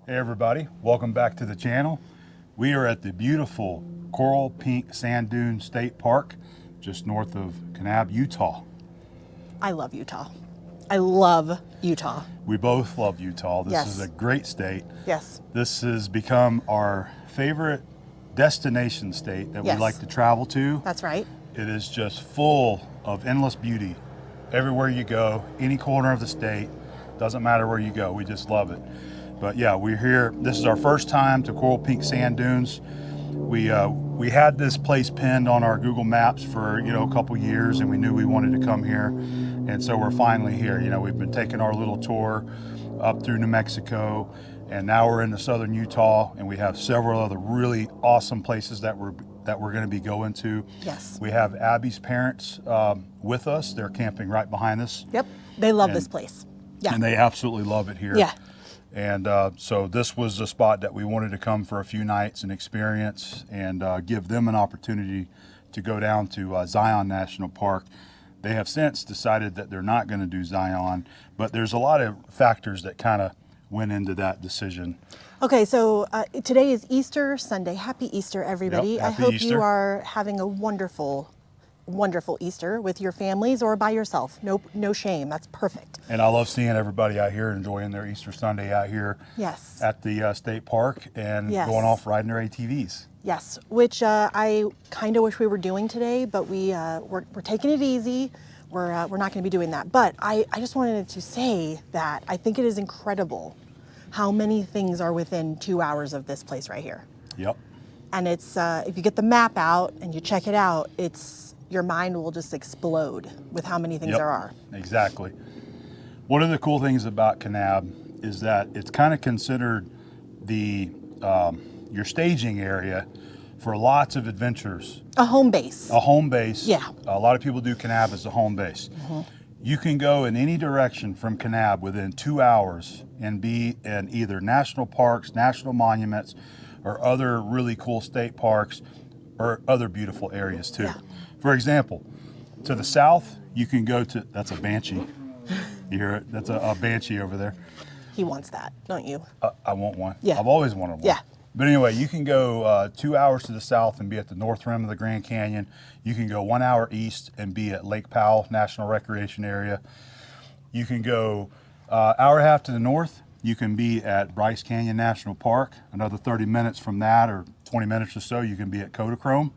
Hey everybody, welcome back to the channel. We are at the beautiful Coral Pink Sand Dune State Park, just north of Kanab, Utah. I love Utah. I love Utah. We both love Utah. This is a great state. Yes. This has become our favorite destination state that we like to travel to. That's right. It is just full of endless beauty. Everywhere you go, any corner of the state, doesn't matter where you go, we just love it. But yeah, we're here. This is our first time to Coral Pink Sand Dunes. We had this place pinned on our Google Maps for a couple years, and we knew we wanted to come here, and so we're finally here. We've been taking our little tour up through New Mexico, and now we're in the southern Utah, and we have several other really awesome places that we're going to be going to. Yes. We have Abby's parents with us. They're camping right behind us. Yep. They love this place. Yeah. And they absolutely love it here. Yeah. And so this was the spot that we wanted to come for a few nights and experience and give them an opportunity to go down to Zion National Park. They have since decided that they're not going to do Zion, but there's a lot of factors that kind of went into that decision. Okay, so today is Easter Sunday. Happy Easter, everybody. Yep, I happy hope Easter. you are having a wonderful Easter with your families or by yourself. No shame. That's perfect. And I love seeing everybody out here enjoying their Easter Sunday out here at the state park and going off riding their ATVs. Yes, which I kind of wish we were doing today, but we're taking it easy. We're not going to be doing that. But I just wanted to say that I think it is incredible how many things are within 2 hours of this place right here. Yep. And it's if you get the map out and you check it out, your mind will just explode with how many things there are. Exactly. One of the cool things about Kanab is that it's kind of considered your staging area for lots of adventures. A home base. A home base. Yeah. A lot of people do Kanab as a home base. Mm-hmm. You can go in any direction from Kanab within 2 hours and be in either national parks, national monuments, or other really cool state parks or other beautiful areas too. Yeah. For example, to the south, you can go to, that's a banshee. You hear it? That's a banshee over there. He wants that, don't you? I want one. Yeah. I've always wanted one. Yeah. But anyway, you can go 2 hours to the south and be at the north rim of the Grand Canyon. You can go 1 hour east and be at Lake Powell National Recreation Area. You can go hour and a half to the north. You can be at Bryce Canyon National Park. Another 30 minutes from that, or 20 minutes or so, you can be at Kodachrome.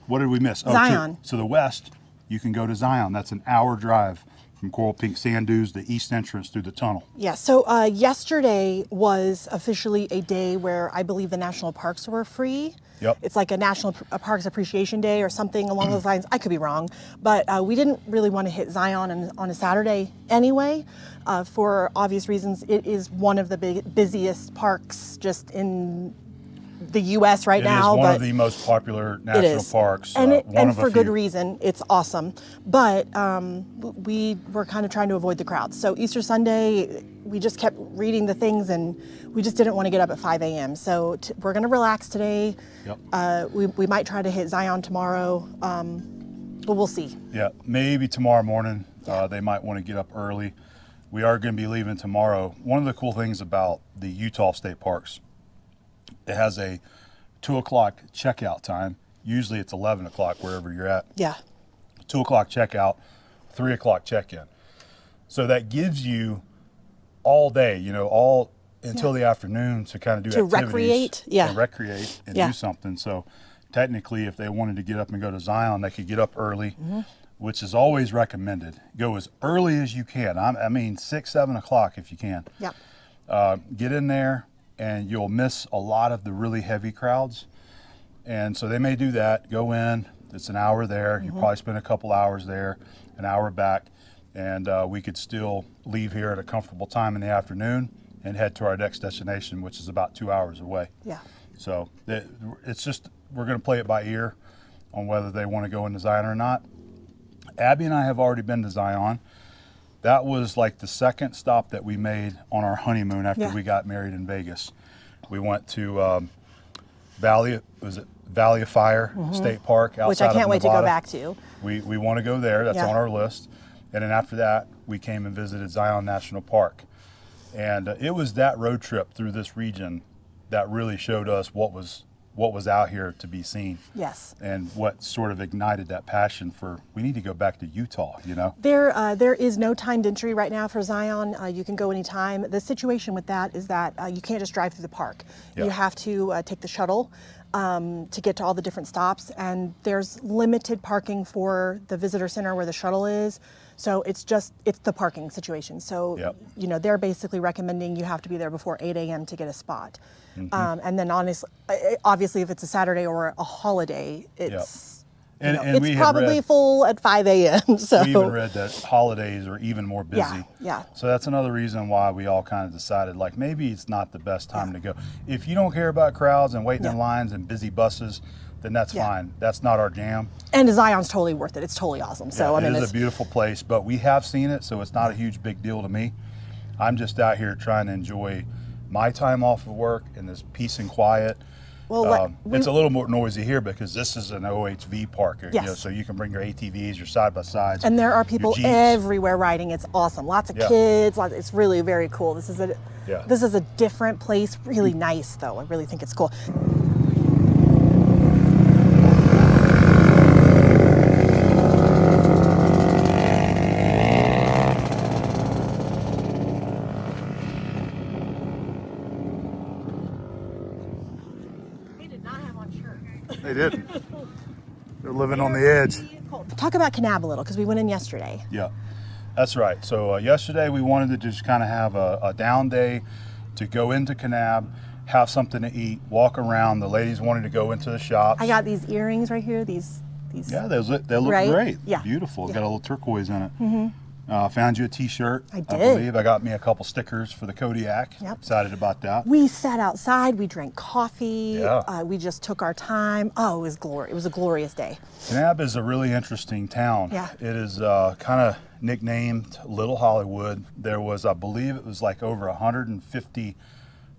What did we miss? Zion. To the west, you can go to Zion. That's an hour drive from Coral Pink Sand Dunes, the east entrance through the tunnel. Yeah, so yesterday was officially a day where I believe the national parks were free. Yep. It's like a National Parks Appreciation Day or something along those lines. I could be wrong, but we didn't really want to hit Zion on a Saturday anyway, for obvious reasons. It is one of the busiest parks just in the U.S. right now. It is one of the most popular national parks. And for good reason. It's awesome. But we were kind of trying to avoid the crowds. So Easter Sunday, we just kept reading the things, and we just didn't want to get up at 5 a.m. So we're going to relax today. Yep. We might try to hit Zion tomorrow, but we'll see. Yeah, maybe tomorrow morning. They might want to get up early. We are going to be leaving tomorrow. One of the cool things about the Utah State Parks, it has a 2 o'clock checkout time. Usually it's 11 o'clock wherever you're at. Yeah. 2 o'clock checkout, 3 o'clock check-in. So that gives you all day, all until the afternoon to kind of do activities. And recreate and do something. So technically, if they wanted to get up and go to Zion, they could get up early, which is always recommended. Go as early as you can. I mean, 6, 7 o'clock if you can. Yeah. Get in there, and you'll miss a lot of the really heavy crowds. And so they may do that. Go in. It's an hour there. You probably spend a couple hours there, an hour back, and we could still leave here at a comfortable time in the afternoon and head to our next destination, which is about 2 hours away. Yeah. So it's just, we're going to play it by ear on whether they want to go into Zion or not. Abby and I have already been to Zion. That was like the second stop that we made on our honeymoon after we got married in Vegas. We went to Valley of Fire State Park outside of Nevada. Which I can't wait to go back to. We want to go there. That's on our list. And then after that, we came and visited Zion National Park. And it was that road trip through this region that really showed us what was out here to be seen. Yes. And what sort of ignited that passion for, we need to go back to Utah, you know? There is no timed entry right now for Zion. You can go anytime. The situation with that is that you can't just drive through the park. Yeah. You have to take the shuttle to get to all the different stops, and there's limited parking for the visitor center where the shuttle is. So it's the parking situation. So, Yep. you know, they're basically recommending you have to be there before 8 a.m. to get a spot. And then obviously if it's a Saturday or a holiday, it's, And, you know, and we it's had probably read, full at 5 a.m. So we even read that holidays are even more busy. Yeah. So that's another reason why we all kind of decided, like, maybe it's not the best time to go. If you don't care about crowds and waiting in lines and busy buses, then that's fine. That's not our jam. And Zion's totally worth it. It's totally awesome. So, Yeah, I mean, it is a beautiful place, but we have seen it, so it's not a huge big deal to me. I'm just out here trying to enjoy my time off of work and this peace and quiet. Well, It's a little more noisy here because this is an OHV park. You know, Yes. so you can bring your ATVs, your side-by-sides. and there are your people Jeeps. everywhere riding. It's awesome. Lots of kids. It's really very cool. This is a different place. Really nice, though. I really think it's cool. They did not have on shirts. They didn't. They're living on the edge. Talk about Kanab a little, because we went in yesterday. Yeah, that's right. So yesterday we wanted to just kind of have a down day to go into Kanab, have something to eat, walk around. The ladies wanted to go into the shops. I got these earrings right here. These. Yeah, they look Right? great. Yeah. Beautiful. Yeah. Got a little turquoise in it. Found you a T-shirt. I did. Believe I got me a couple stickers for the Kodiak. Yep. Excited about that. We sat outside. We drank coffee. Yeah. We just took our time. Oh, it was It was a glorious day. Kanab is a really interesting town. Yeah. It is kind of nicknamed Little Hollywood. There was, I believe, it was like over 150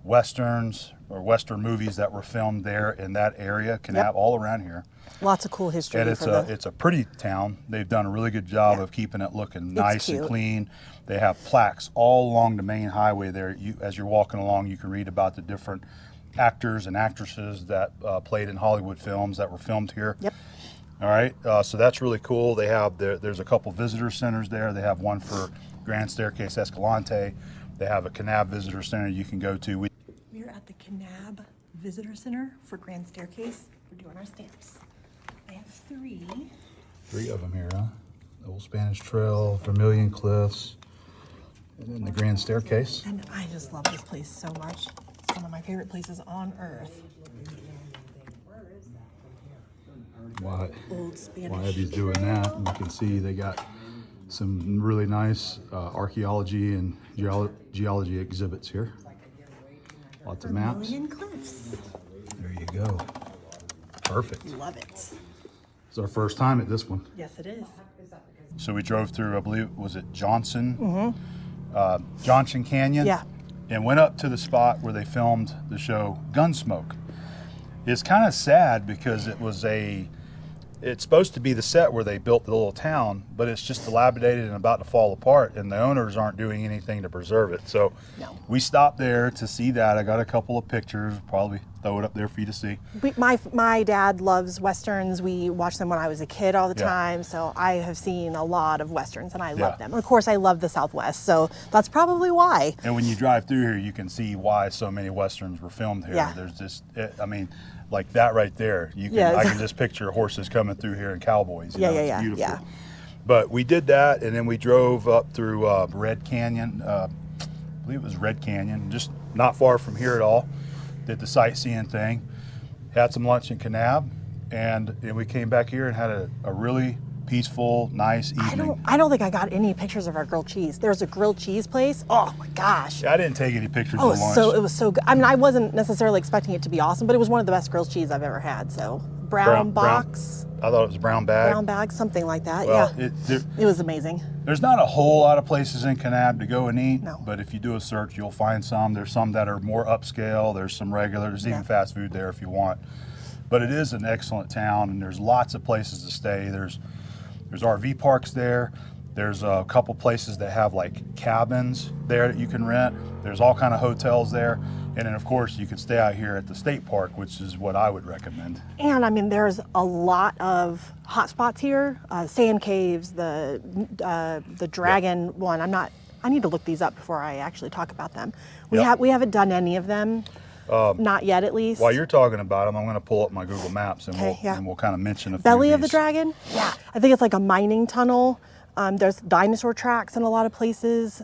westerns or western movies that were filmed there in that area, Kanab, all around here. Lots of cool history. And it's a pretty town. They've done a really good job of keeping it looking nice and cute. clean. They have plaques all along the main highway there. As you're walking along, you can read about the different actors and actresses that played in Hollywood films that were filmed here. Yep. All right, so that's really cool. They have there's a couple visitor centers there. They have one for Grand Staircase Escalante. They have a Kanab visitor center you can go to. We're at the Kanab Visitor Center for Grand Staircase. We're doing our stamps. I have 3. 3 of them here, huh? The Old Spanish Trail, Vermilion Cliffs, and then the Grand Staircase. And I just love this place so much. It's one of my favorite places on earth. Why Old Spanish. Abby's doing that, and you can see they got some really nice archaeology and geology exhibits here. Lots of maps. Vermilion Cliffs. There you go. Perfect. Love it. It's our first time at this one. Yes, it is. So we drove through, I believe, was it Johnson? Johnson Canyon. Yeah. And went up to the spot where they filmed the show Gunsmoke. It's kind of sad because it's supposed to be the set where they built the little town, but it's just dilapidated and about to fall apart, and the owners aren't doing anything to preserve it. So we stopped there to see that. I got a couple of pictures, probably throw it up there for you to see. My dad loves Westerns. We watched them when I was a kid all the Yeah. time, so I have seen a lot of Westerns, and I love them. And of course, I love the Southwest, so that's probably why. And when you drive through here, you can see why so many Westerns were filmed here. Yeah. There's just, I mean, like that right there. I can just picture horses coming through here and cowboys. You know, it's beautiful. Yeah. But we did that, and then we drove up through Red Canyon. I believe it was Red Canyon, just not far from here at all. Did the sightseeing thing, had some lunch in Kanab, and then we came back here and had a really peaceful, nice evening. I don't think I got any pictures of our grilled cheese. There's a grilled cheese place. Oh my gosh. I didn't take any pictures Oh, of lunch. it was so good. I mean, I wasn't necessarily expecting it to be awesome, but it was one of the best grilled cheese I've ever had. So brown box, I thought it was brown bag. something like that. Well, yeah, it was amazing. There's not a whole lot of places in Kanab to go and eat, No. but if you do a search, you'll find some. There's some that are more upscale. There's some regular. There's even fast food there if you want. But it is an excellent town, and there's lots of places to stay. There's RV parks there. There's a couple places that have like cabins there that you can rent. There's all kind of hotels there. And then of course you can stay out here at the state park, which is what I would recommend. And I mean, there's a lot of hot spots here. Sand caves, the dragon one. I need to look these up before I actually talk about them. We haven't done any of them. Not yet, at least. While you're talking about them, I'm going to pull up my Google Maps and Okay, we'll kind of mention a few Belly of of the these. Dragon? Yeah. I think it's like a mining tunnel. There's dinosaur tracks in a lot of places.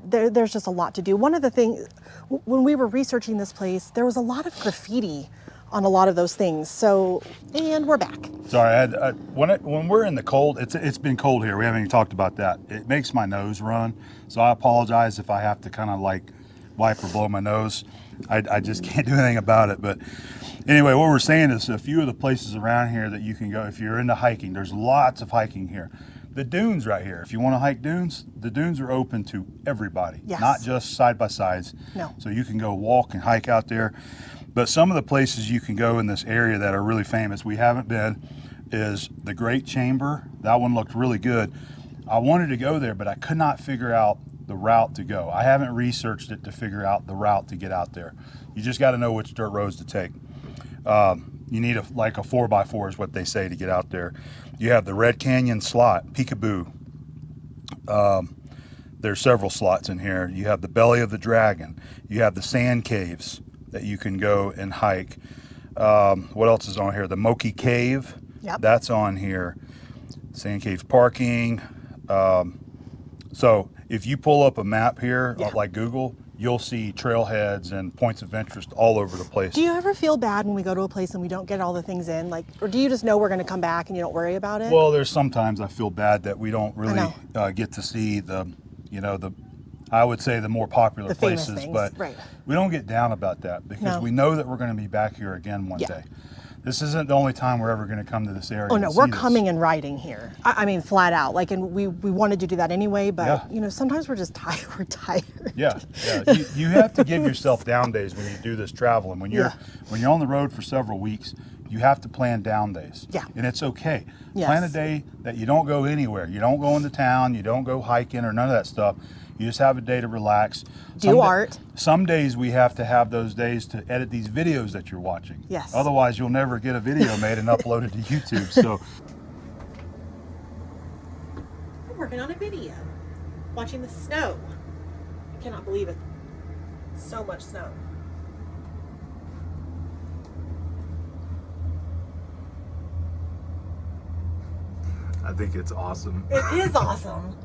There's just a lot to do. One of the things, when we were researching this place, there was a lot of graffiti on a lot of those things. So, and we're back. Sorry, when we're in the cold, it's been cold here. We haven't even talked about that. It makes my nose run. So I apologize if I have to kind of like wipe or blow my nose. I just can't do anything about it. But anyway, what we're saying is a few of the places around here that you can go if you're into hiking. There's lots of hiking here. The dunes right here. If you want to hike dunes, the dunes are open to everybody, Yes. not just side by sides. No. So you can go walk and hike out there. But some of the places you can go in this area that are really famous, we haven't been, is the Great Chamber. That one looked really good. I wanted to go there, but I could not figure out the route to go. I haven't researched it to figure out the route to get out there. You just got to know which dirt roads to take. You need like a 4x4 is what they say to get out there. You have the Red Canyon slot, Peekaboo. There's several slots in here. You have the Belly of the Dragon. You have the sand caves that you can go and hike. What else is on here? The Moki Cave. Yep. That's on here. Sand caves parking. So if you pull up a map here, like Google, you'll see trailheads and points of interest all over the place. Do you ever feel bad when we go to a place and we don't get all the things in? Like, or do you just know we're going to come back and you don't worry about it? Well, there's sometimes I feel bad that we don't really get to see I would say the more popular The famous places, things, but right. we don't get down about that because we know that we're going to be back here again one day. This isn't the only time we're ever going to come to this area. Oh no, we're coming and riding here. I mean, flat out. Like, and we wanted to do that anyway, but you know, sometimes we're just tired. We're tired. Yeah. You have to give yourself down days when you do this travel, and when you're on the road for several weeks, you have to plan down days. Yeah. And it's okay. Yes. Plan a day that you don't go anywhere. You don't go into town. You don't go hiking or none of that stuff. You just have a day to relax. Do art. Some days we have to have those days to edit these videos that you're watching. Yes. Otherwise, you'll never get a video made and uploaded to YouTube. So I'm working on a video, watching the snow. I cannot believe it. So much snow. I think it's awesome. It is awesome.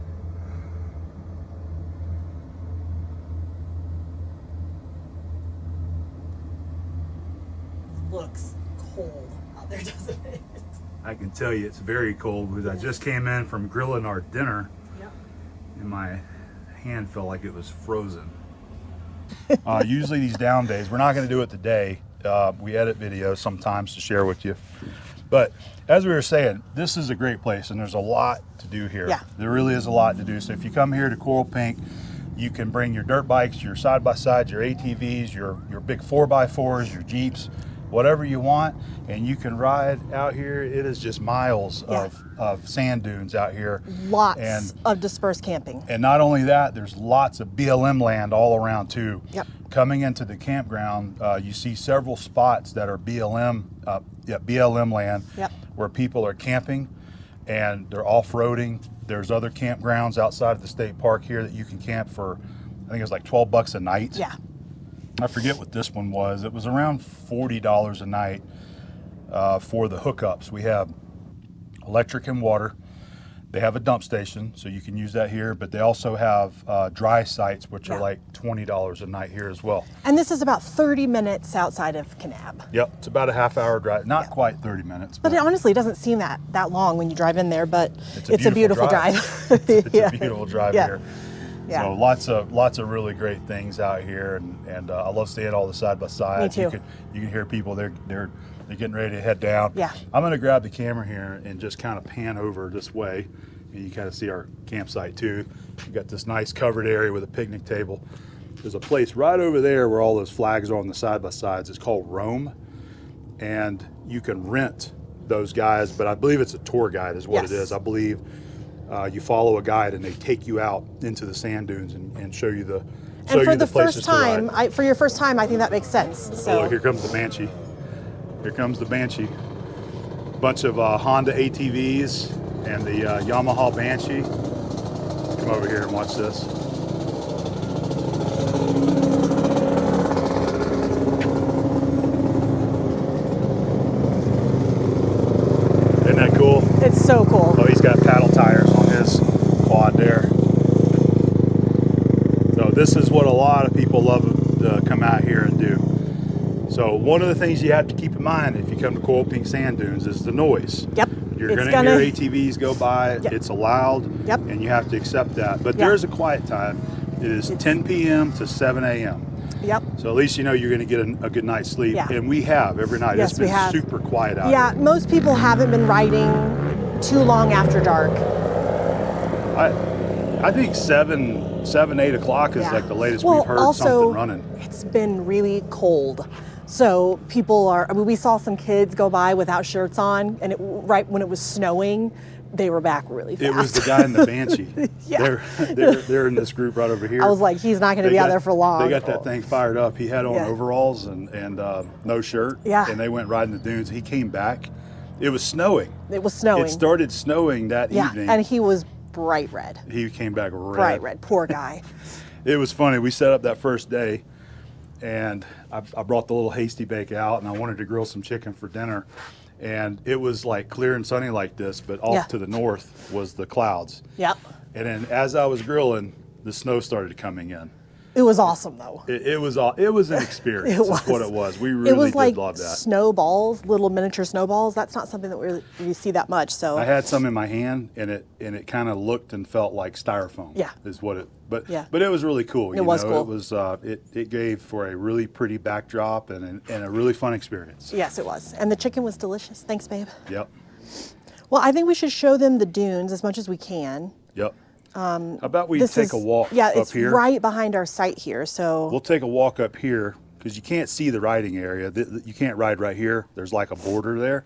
Looks cold out there, doesn't it? I can tell you it's very cold because I just came in from grilling our dinner. Yep. And my hand felt like it was frozen. Usually these down days, we're not going to do it today. We edit videos sometimes to share with you. But as we were saying, this is a great place and there's a lot to do here. Yeah. There really is a lot to do. So if you come here to Coral Pink, you can bring your dirt bikes, your side-by-sides, your ATVs, your big 4x4s, your Jeeps, whatever you want, and you can ride out here. It is just miles of sand dunes out here. Lots of dispersed camping. And not only that, there's lots of BLM land all around too. Yep. Coming into the campground, you see several spots that are BLM land where people are camping and they're off-roading. There's other campgrounds outside of the state park here that you can camp for, I think it's like $12 a night. Yeah. I forget what this one was. It was around $40 a night for the hookups. We have electric and water. They have a dump station, so you can use that here, but they also have dry sites, which are like $20 a night here as well. And this is about 30 minutes outside of Kanab. Yep, it's about a half-hour drive. Not quite 30 minutes. But it honestly doesn't seem that long when you drive in there, but it's a beautiful drive. It's a beautiful drive here. Yeah. So lots of really great things out here, and I love seeing all the side by sides. Me too. You can hear people. They're getting ready to head down. Yeah. I'm going to grab the camera here and just kind of pan over this way, and you kind of see our campsite too. We've got this nice covered area with a picnic table. There's a place right over there where all those flags are on the side by sides. It's called Roam, and you can rent those guys, but I believe it's a tour guide is what it is. I believe you follow a guide and they take you out into the sand dunes and show you the And for the places first to ride. time, for your first time, I think that makes sense. Oh, So look, here comes the Banshee. Here comes the Banshee. Bunch of Honda ATVs and the Yamaha Banshee. Come over here and watch this. Isn't that cool? it's so cool. Oh, he's got paddle tires on his quad there. So this is what a lot of people love to come out here and do. So one of the things you have to keep in mind if you come to Coral Pink Sand Dunes is the noise. Yep. You're It's going to hear ATVs go by. Yep. It's allowed, Yep. and you have to accept that. But Yep. there is a quiet time. It is 10 p.m. to 7 a.m. Yep. So at least you know you're going to get a good night's sleep. Yeah. And we have every night. Yes, it's been we have. super quiet out Yeah, here. most people haven't been riding too long after dark. I think 8 o'clock is Yeah. like the latest Well, we've heard also, something running. It's been really cold. So people are, I mean, we saw some kids go by without shirts on, and right when it was snowing, they were back really fast. It was the guy in the Banshee. Yeah. They're in this group right over here. I was like, he's not going to be out there for long. They got that thing fired up. He had on Yeah. overalls and no shirt. Yeah. And they went riding the dunes. He came back. It was snowing. It was snowing. It started snowing that Yeah, evening. and he was bright red. He came back red. Bright red. Poor guy. It was funny. We set up that first day, and I brought the little hasty bake out, and I wanted to grill some chicken for dinner. And it was like clear and sunny like this, but off Yeah. to the north was the clouds. Yep. And then as I was grilling, the snow started coming in. It was awesome though. It was an experience. It That's was. what it was. We really It was did like love that. snowballs, little miniature snowballs. That's not something that we see that much. So I had some in my hand, and it kind of looked and felt like styrofoam. Yeah. Is what it. But Yeah. but it was really cool. It was cool. It was it gave for a really pretty backdrop and a really fun experience. yes, it was. And the chicken was delicious. Thanks, babe. Yep. Well, I think we should show them the dunes as much as we can. Yep. How about we This take is, a walk yeah, up it's here? right behind our site here. So We'll take a walk up here because you can't see the riding area. You can't ride right here. There's like a border there.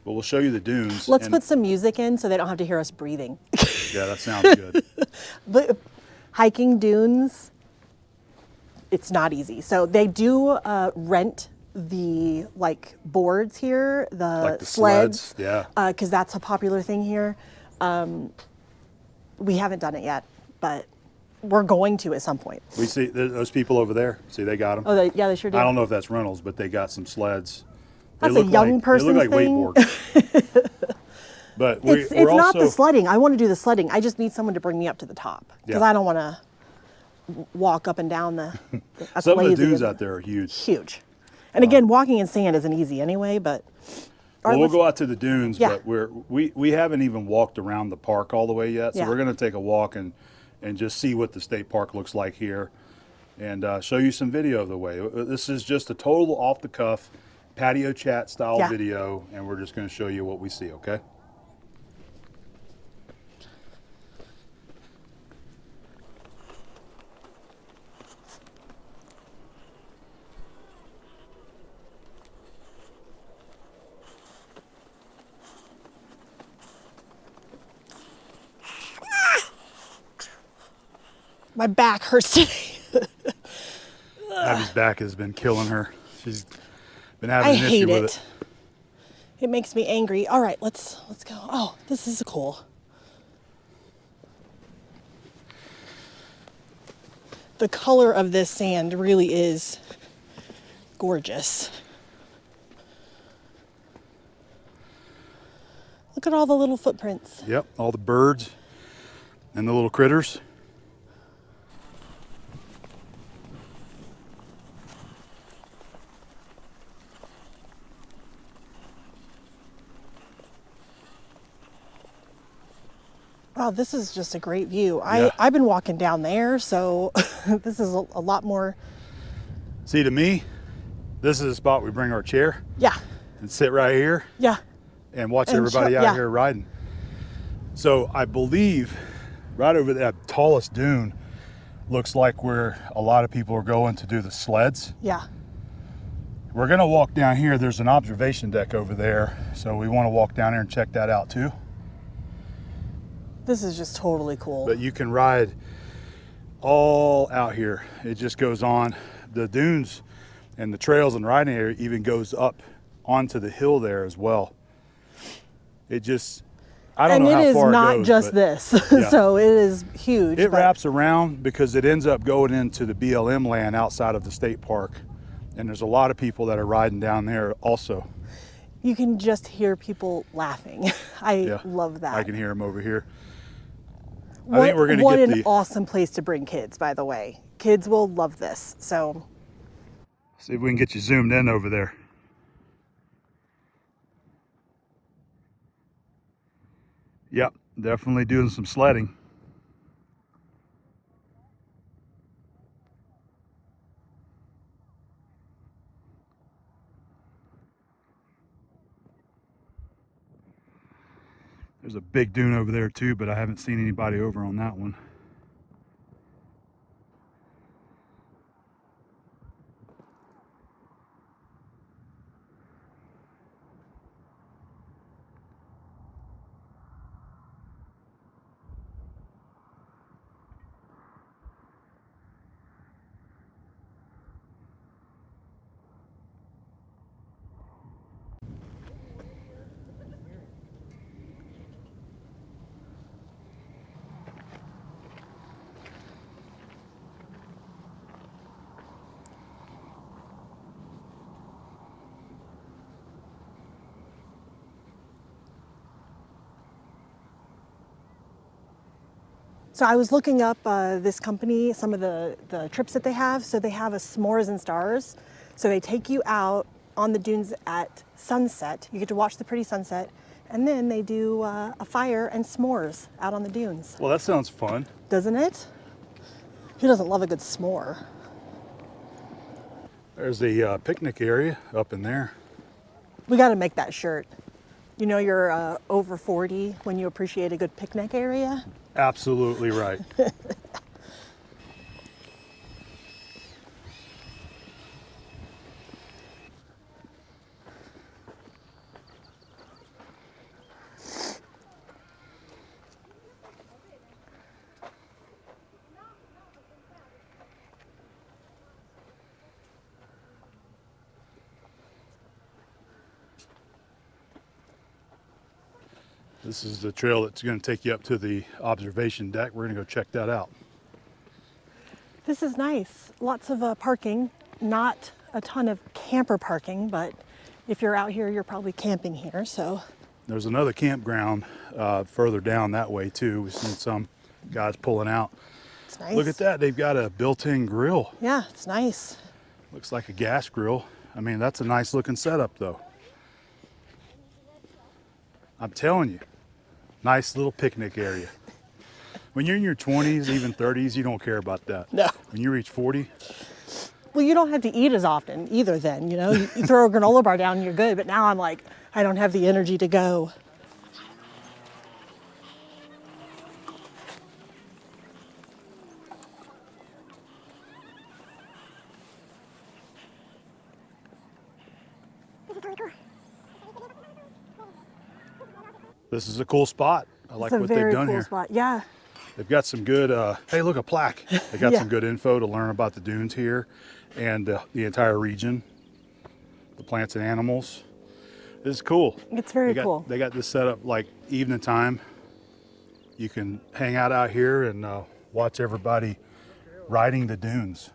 But we'll show you the dunes. let's and- put some music in so they don't have to hear us breathing. Yeah, that sounds good. But hiking dunes, it's not easy. So they do rent the like boards here, the, Like the sleds, sleds, because that's a popular thing here. We haven't done it yet, but we're going to at some point. We see those people over there. See, they got them. Oh, yeah, they sure do. I don't know if that's rentals, but they got some sleds. They That's a look young like, person's They look like thing. wakeboard. But It's we're not also the sledding. I want to do the sledding. I just need someone to bring me up to the top because Yeah. I don't want to walk up and down the. That's some of the lazy, dunes isn't out it? there are huge. Huge. And again, walking in sand isn't easy anyway, but. All right, Well, we'll let's- go out to the dunes, Yeah. but we haven't even walked around the park all the way yet. So Yeah. we're going to take a walk and just see what the state park looks like here, and show you some video of the way. This is just a total off the cuff patio chat style Yeah. video, and we're just going to show you what we see. Okay. My back hurts today. Abby's back has been killing her. She's been having I an issue hate with it. It makes me angry. All right, let's go. Oh, this is cool. The color of this sand really is gorgeous. Look at all the little footprints. Yep, all the birds and the little critters. Wow, this is just a great view. Yeah. I've been walking down there, so this is a lot more. See, to me, this is a spot we bring our chair Yeah, and sit right here yeah. and watch And everybody chill, out yeah. here riding. So I believe right over that tallest dune looks like where a lot of people are going to do the sleds. Yeah. We're gonna walk down here. There's an observation deck over there, so we want to walk down there and check that out too. This is just totally cool. But you can ride all out here. It just goes on. The dunes and the trails and riding area even goes up onto the hill there as well. It just, I don't know how far it goes. And it is not just this, yeah. so it is huge. It wraps around because it ends up going into the BLM land outside of the state park. And there's a lot of people that are riding down there also. You can just hear people laughing. I love that. I can hear them over here. I think we're going to what get an awesome place to bring kids, by the way. Kids will love this. So, see if we can get you zoomed in over there. Yep, definitely doing some sledding. There's a big dune over there too, but I haven't seen anybody over on that one. So I was looking up this company, some of the trips that they have. So they have a S'mores and Stars. So they take you out on the dunes at sunset. You get to watch the pretty sunset. And then they do a fire and s'mores out on the dunes. Well, that sounds fun. Doesn't it? Who doesn't love a good s'more? There's the picnic area up in there. We got to make that shirt. You know you're over 40 when you appreciate a good picnic area? Absolutely right. This is the trail that's going to take you up to the observation deck. We're going to go check that out. This is nice. Lots of parking. Not a ton of camper parking, but if you're out here, you're probably camping here. So there's another campground further down that way too. We've seen some guys pulling out. It's nice. Look at that. They've got a built-in grill. Yeah, it's nice. Looks like a gas grill. I mean, that's a nice looking setup though. I'm telling you, nice little picnic area. When you're in your 20s, even 30s, you don't care about that. No. When you reach 40. Well, you don't have to eat as often either then, you know. You throw a granola bar down and you're good. But now I'm like, I don't have the energy to go. This is a cool spot. I like what they've done here. Spot. Yeah. They've got some good, hey, look, a plaque. They got Yeah. some good info to learn about the dunes here and the entire region, the plants and animals. This is cool. It's very cool. They got this set up like evening time. You can hang out here and watch everybody riding the dunes.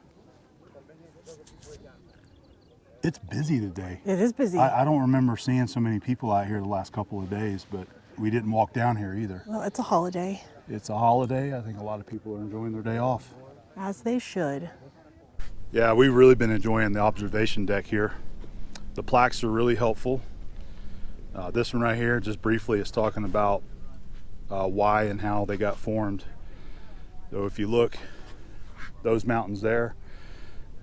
It's busy today. It is busy. I don't remember seeing so many people out here the last couple of days, but we didn't walk down here either. Well, it's a holiday. It's a holiday. I think a lot of people are enjoying their day off. As they should. Yeah, we've really been enjoying the observation deck here. The plaques are really helpful. This one right here, just briefly, is talking about why and how they got formed. So if you look, those mountains there,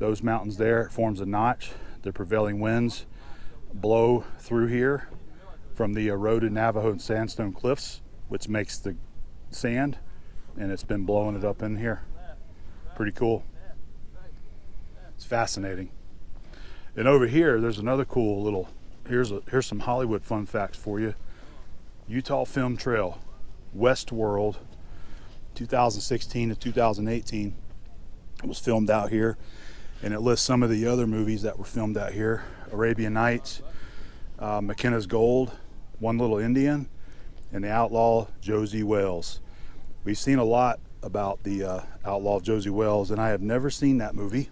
it forms a notch. The prevailing winds blow through here from the eroded Navajo sandstone cliffs, which makes the sand, and it's been blowing it up in here. Pretty cool. It's fascinating. And over here, there's another cool little, here's some Hollywood fun facts for you. Utah Film Trail. Westworld 2016 to 2018. It was filmed out here, and it lists some of the other movies that were filmed out here: Arabian Nights, McKenna's Gold, One Little Indian, and The Outlaw of Josie Wales. We've seen a lot about the Outlaw of Josie Wales, and I have never seen that movie.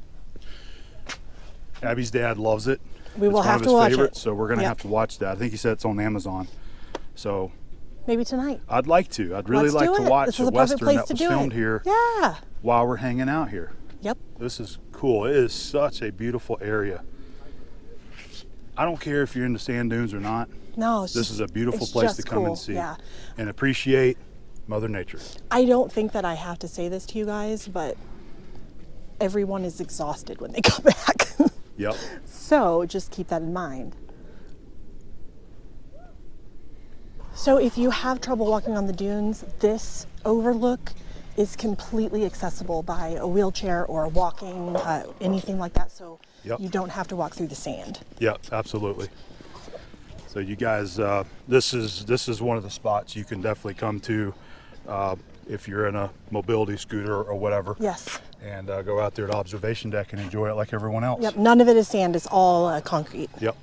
Abby's dad loves it. We will have to one of watch his favorites, it. so we're going to have to watch that. I think he said it's on Amazon. So maybe tonight. I'd like to. I'd really Let's like do to it. watch This a is the perfect Western place that to was do filmed it. here Yeah. while we're hanging out here. Yep. This is cool. It is such a beautiful area. I don't care if you're in the sand dunes or not. No, This is a beautiful place to come cool. and see Yeah. and appreciate Mother Nature. I don't think that I have to say this to you guys, but everyone is exhausted when they come back. Yep. So just keep that in mind. So if you have trouble walking on the dunes, this overlook is completely accessible by a wheelchair or walking, anything like that. So Yep. you don't have to walk through the sand. Yep, absolutely. So you guys, this is one of the spots you can definitely come to if you're in a mobility scooter or whatever. Yes. And go out there to observation deck and enjoy it like everyone else. Yep. None of it is sand. It's all concrete. Yep.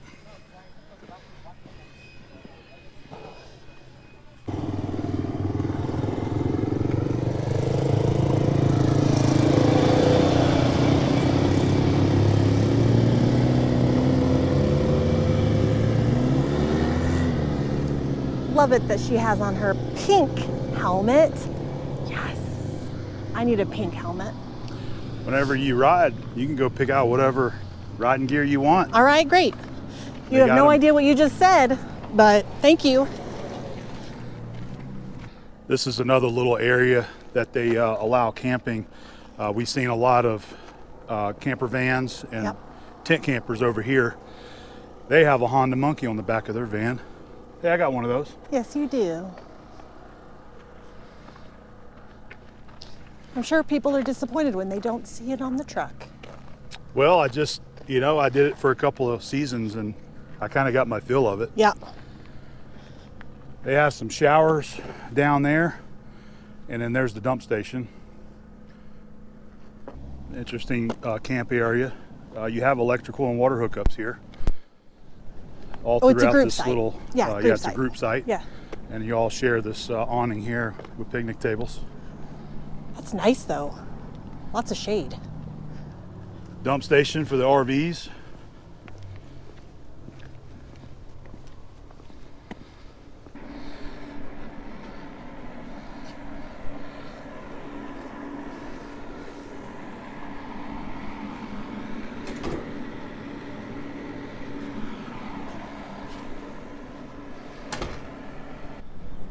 Love it that she has on her pink helmet. Yes. I need a pink helmet. Whenever you ride, you can go pick out whatever riding gear you want. All right, great. You have got no 'em. idea what you just said, but thank you. This is another little area that they allow camping. We've seen a lot of camper vans and Yep. tent campers over here. They have a Honda Monkey on the back of their van. Hey, I got one of those. Yes, you do. I'm sure people are disappointed when they don't see it on the truck. Well, I just, I did it for a couple of seasons and I kind of got my feel of it. Yeah. They have some showers down there, and then there's the dump station. Interesting camp area. You have electrical and water hookups here. All Oh, it's a throughout group this site. little, Yeah, yeah, group it's a site. group site. Yeah. And you all share this awning here with picnic tables. That's nice though. Lots of shade. Dump station for the RVs.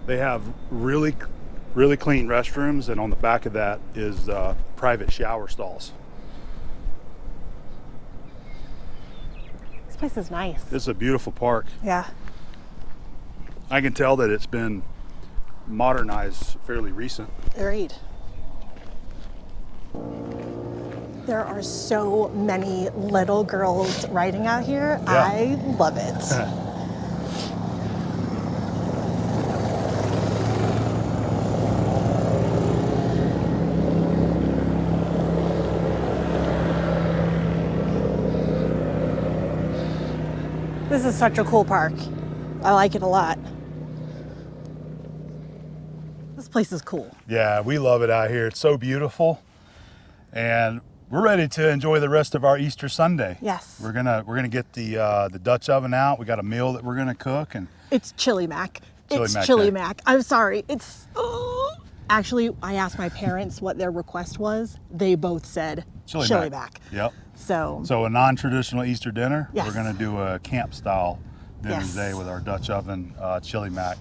They have really clean restrooms, and on the back of that is private shower stalls. This place is nice. This is a beautiful park. Yeah. I can tell that it's been modernized fairly recent. Agreed. There are so many little girls riding out here. Yeah. I love it. This is such a cool park. I like it a lot. This place is cool. Yeah, we love it out here. It's so beautiful, and we're ready to enjoy the rest of our Easter Sunday. Yes. We're gonna get the Dutch oven out. We got a meal that we're gonna cook, and It's chili mac. Chili It's mac chili day. mac. I'm sorry. It's actually, I asked my parents what their request was. They both said chili mac. Yep. So A non-traditional Easter dinner. Yes. We're gonna do a camp style dinner Yes. today with our Dutch oven chili mac.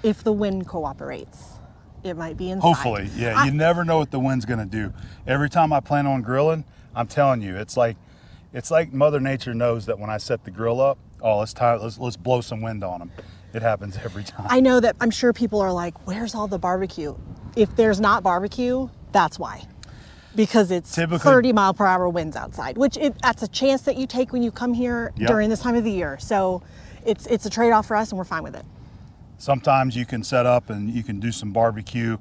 if the wind cooperates, it might be inside. Hopefully, yeah. You never know what the wind's gonna do. Every time I plan on grilling, I'm telling you, it's like Mother Nature knows that when I set the grill up, oh, it's time. Let's blow some wind on them. It happens every time. I know that I'm sure people are like, where's all the barbecue? If there's not barbecue, that's why. Because it's Typically- 30-mile-per-hour winds outside, which that's a chance that you take when you come here Yep. during this time of the year. So it's a trade-off for us, and we're fine with it. Sometimes you can set up and you can do some barbecue,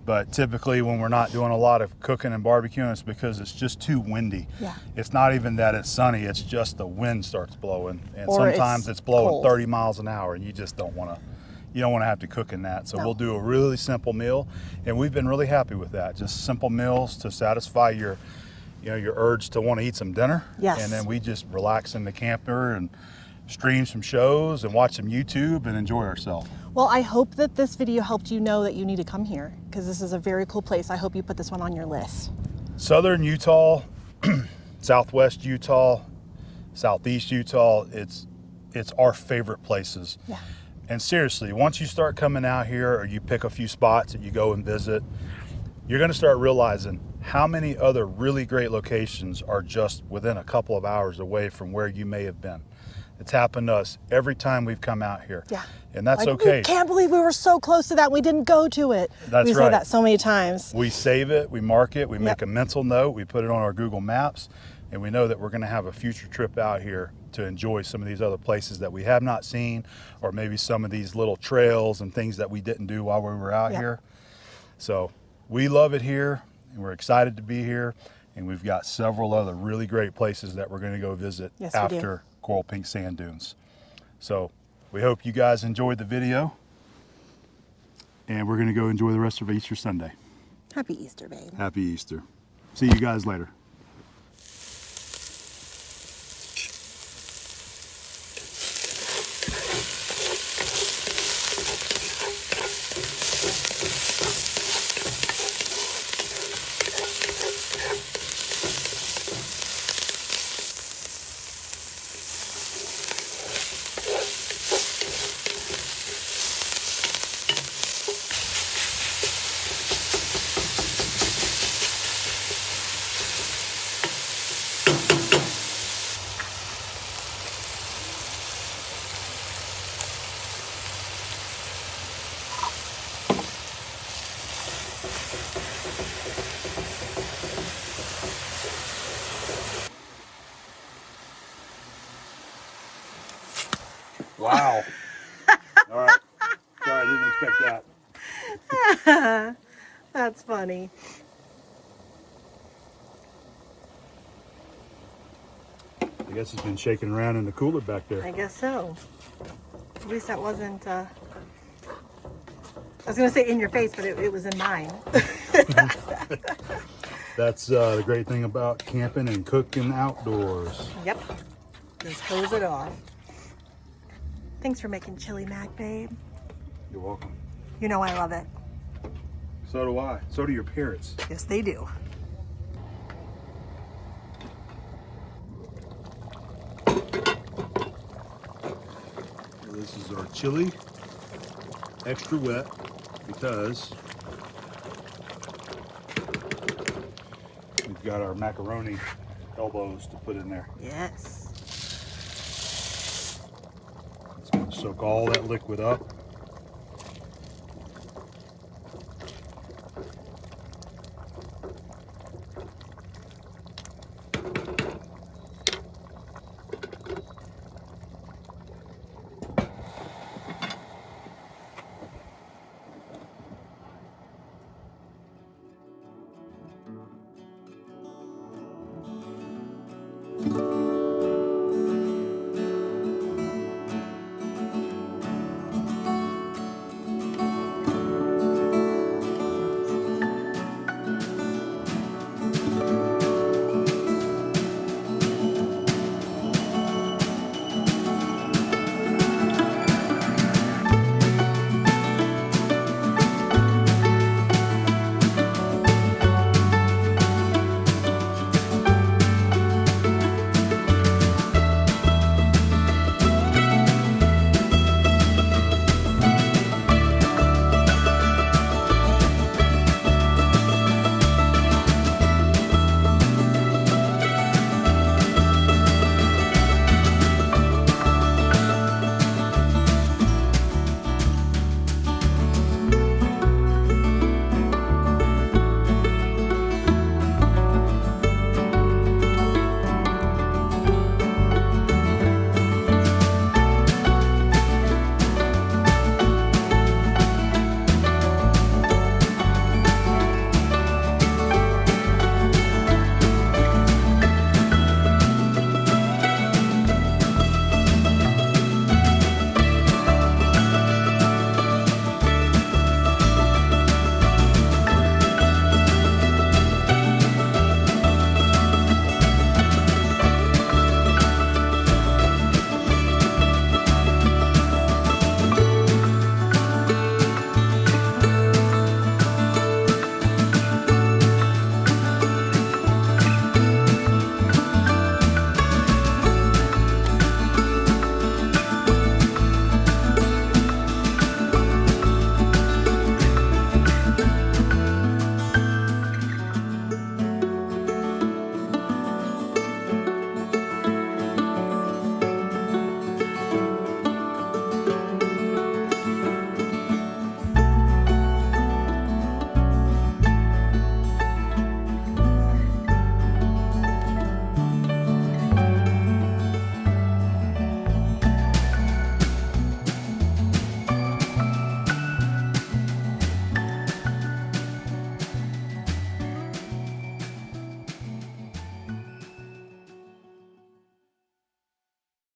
but typically when we're not doing a lot of cooking and barbecuing, it's because it's just too windy. Yeah. It's not even that it's sunny, it's just the wind starts blowing. And Or sometimes it's blowing cold. 30 miles an hour and you just don't want to, you don't want to have to cook in that. So No. we'll do a really simple meal, and we've been really happy with that. Just simple meals to satisfy your, you know, your urge to want to eat some dinner. Yes. And then we just relax in the camper and stream some shows and watch some YouTube and enjoy ourselves. Well, I hope that this video helped you know that you need to come here, because this is a very cool place. I hope you put this one on your list. Southern Utah, Southwest Utah, Southeast Utah, it's our favorite places. Yeah. And seriously, once you start coming out here or you pick a few spots that you go and visit, you're going to start realizing how many other really great locations are just within a couple of hours away from where you may have been. It's happened to us every time we've come out here. Yeah. And that's Like, okay. We can't believe we were so close to that and we didn't go to it. That's we right. say that so many times. We save it, we mark it, we make Yep. a mental note, we put it on our Google Maps, and we know that we're going to have a future trip out here to enjoy some of these other places that we have not seen, or maybe some of these little trails and things that we didn't do while we were out Yep. here. So we love it here, and we're excited to be here, and we've got several other really great places that we're going to go visit Yes, we do. after Coral Pink Sand Dunes. So we hope you guys enjoyed the video, and we're going to go enjoy the rest of Easter Sunday. Happy Easter, babe. Happy Easter. See you guys later. Wow. All right. Sorry, I didn't expect that. That's funny. I guess it's been shaking around in the cooler back there. I guess so. At least that wasn't, I was going to say in your face, but it was in mine. That's the great thing about camping and cooking outdoors. Yep. Just hose it off. Thanks for making chili mac, babe. You're welcome. You know I love it. So do I. So do your parents. Yes, they do. This is our chili, extra wet, because we've got our macaroni elbows to put in there. Yes. It's going to soak all that liquid up.